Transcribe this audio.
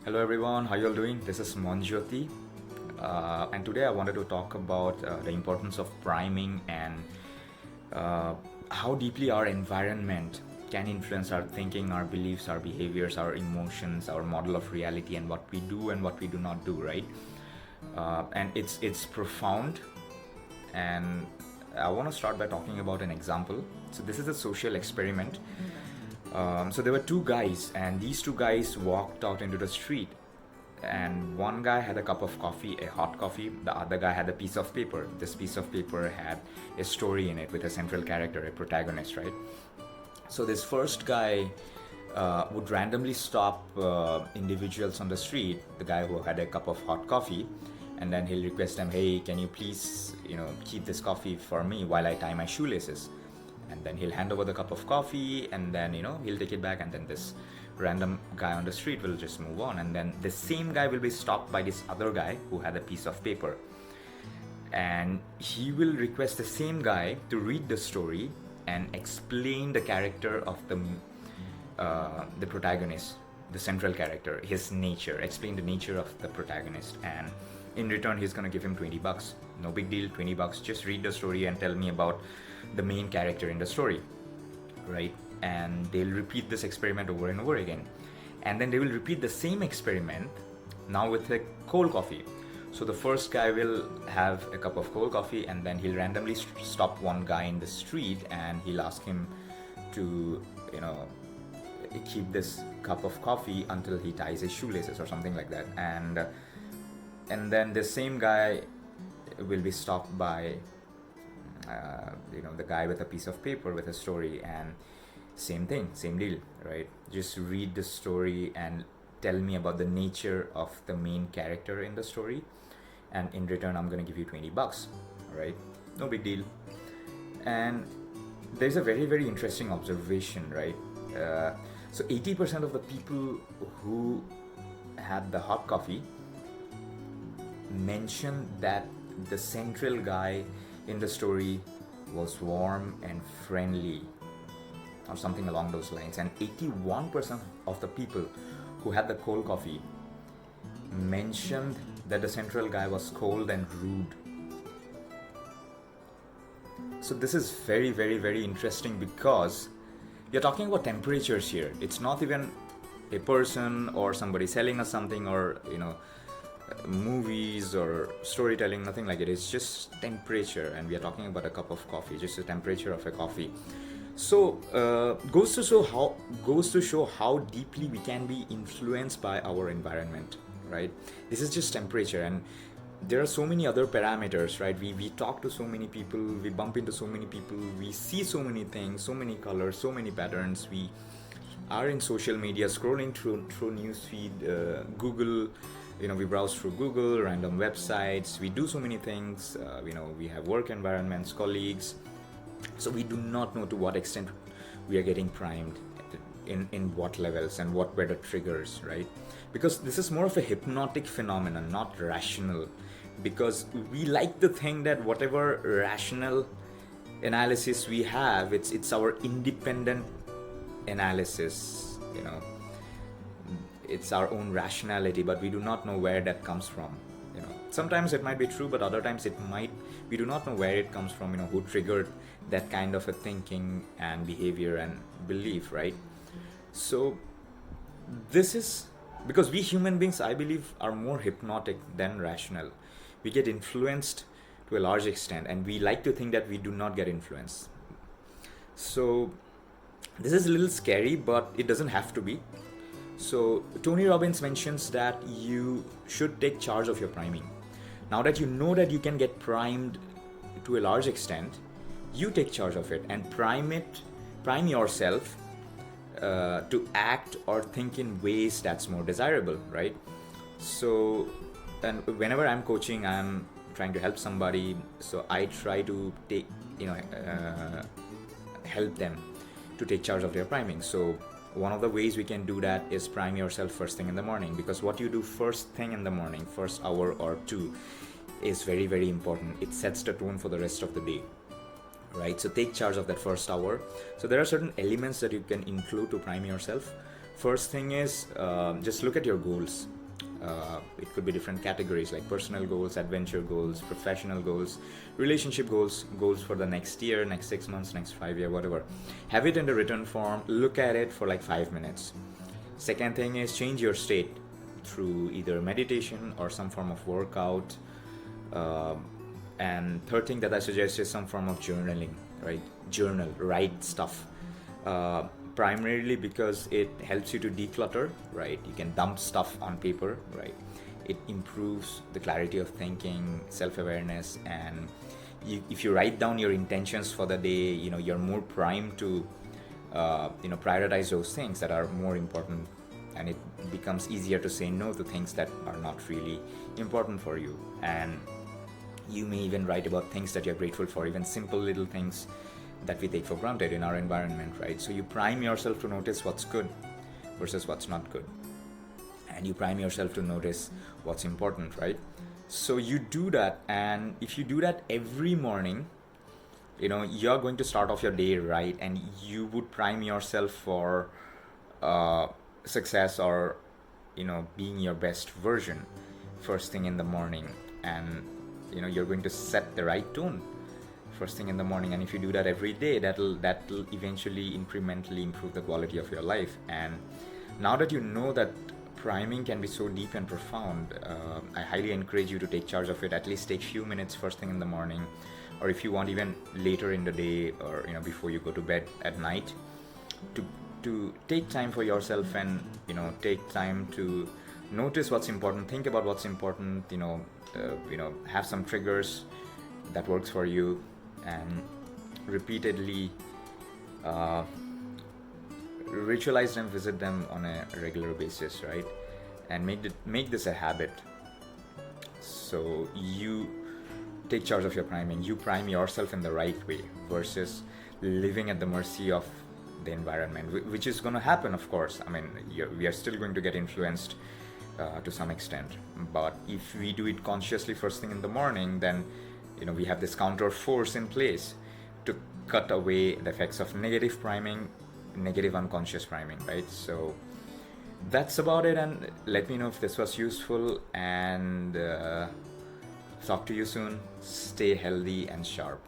Hello everyone, how you all doing? This is Monjyoti, and today I wanted to talk about the importance of priming and uh, how deeply our environment can influence our thinking, our beliefs, our behaviors, our emotions, our model of reality, and what we do and what we do not do. Right? And it's profound, and I want to start by talking about an example. So this is a social experiment. So there were two guys, and these two guys walked out into the street. And one guy had a cup of coffee, a hot coffee. The other guy had a piece of paper. This piece of paper had a story in it with a central character, a protagonist, right? So this first guy would randomly stop individuals on the street, the guy who had a cup of hot coffee, and then he'll request them, hey, can you please, keep this coffee for me while I tie my shoelaces? And then he'll hand over the cup of coffee, and then, he'll take it back, and then this random guy on the street will just move on. And then the same guy will be stopped by this other guy who had a piece of paper. And he will request the same guy to read the story and explain the character of the protagonist, the central character, his nature, explain the nature of the protagonist. And in return, he's gonna give him $20. No big deal, $20. Just read the story and tell me about the main character in the story, right? And they'll repeat this experiment over and over again. And then they will repeat the same experiment now with a cold coffee. So the first guy will have a cup of cold coffee, and then he'll randomly stop one guy in the street, and he'll ask him to, keep this cup of coffee until he ties his shoelaces or something like that. And then the same guy will be stopped by the guy with a piece of paper with a story, and same thing, same deal, right? Just read the story and tell me about the nature of the main character in the story, and in return I'm gonna give you $20, right? No big deal. And there's a very, very interesting observation, right? So 80% of the people who had the hot coffee mentioned that the central guy in the story was warm and friendly, or something along those lines. And 81% of the people who had the cold coffee mentioned that the central guy was cold and rude. So this is very, very, very interesting, because you're talking about temperatures here. It's not even a person or somebody selling us something, or movies or storytelling, nothing like it. It's just temperature, and we are talking about a cup of coffee, just the temperature of a coffee. So goes to show how deeply we can be influenced by our environment, right? This is just temperature, and there are so many other parameters, right? We talk to so many people, we bump into so many people, we see so many things, so many colors, so many patterns. We are in social media, scrolling through newsfeed, Google. We browse through Google, random websites. We do so many things. We have work environments, colleagues. So we do not know to what extent we are getting primed, in what levels, and what were the triggers, right? Because this is more of a hypnotic phenomenon, not rational. Because we like to think that whatever rational analysis we have, it's our independent analysis, it's our own rationality, but we do not know where that comes from. Sometimes it might be true, but other times we do not know where it comes from, who triggered that kind of a thinking and behavior and belief, right? So this is because we human beings, I believe, are more hypnotic than rational. We get influenced to a large extent, and we like to think that we do not get influenced. So this is a little scary, but it doesn't have to be. So Tony Robbins mentions that you should take charge of your priming. Now that you know that you can get primed to a large extent, you take charge of it and prime yourself to act or think in ways that's more desirable, right? So, and whenever I'm coaching, I'm trying to help somebody, so I try to help them to take charge of their priming. So one of the ways we can do that is prime yourself first thing in the morning, because what you do first thing in the morning, first hour or two, is very, very important. It sets the tone for the rest of the day, right? So take charge of that first hour. So there are certain elements that you can include to prime yourself. First thing is just look at your goals. It could be different categories like personal goals, adventure goals, professional goals, relationship goals, goals for the next year, next 6 months, next 5 year, whatever. Have it in the written form. Look at it for like 5 minutes. Second thing is change your state through either meditation or some form of workout. And third thing that I suggest is some form of journaling, right? Journal, write stuff. Primarily because it helps you to declutter, right? You can dump stuff on paper, right? It improves the clarity of thinking, self-awareness, and if you write down your intentions for the day, you're more primed to prioritize those things that are more important, and it becomes easier to say no to things that are not really important for you. And you may even write about things that you're grateful for, even simple little things that we take for granted in our environment, right? So you prime yourself to notice what's good versus what's not good, and you prime yourself to notice what's important, right? So you do that, and if you do that every morning, you're going to start off your day right, and you would prime yourself for success, or being your best version first thing in the morning. And you're going to set the right tone first thing in the morning, and if you do that every day, that'll eventually incrementally improve the quality of your life. And now that you know that priming can be so deep and profound, I highly encourage you to take charge of it. At least take few minutes first thing in the morning, or if you want, even later in the day, or before you go to bed at night, to take time for yourself, and take time to notice what's important, think about what's important, have some triggers that works for you, and repeatedly ritualize them, visit them on a regular basis, right? And make this a habit. So you take charge of your priming. You prime yourself in the right way versus living at the mercy of the environment, which is going to happen, of course. I mean, we are still going to get influenced to some extent, but if we do it consciously first thing in the morning, then we have this counter force in place to cut away the effects of negative priming, negative unconscious priming, right? So that's about it, and let me know if this was useful, and talk to you soon. Stay healthy and sharp.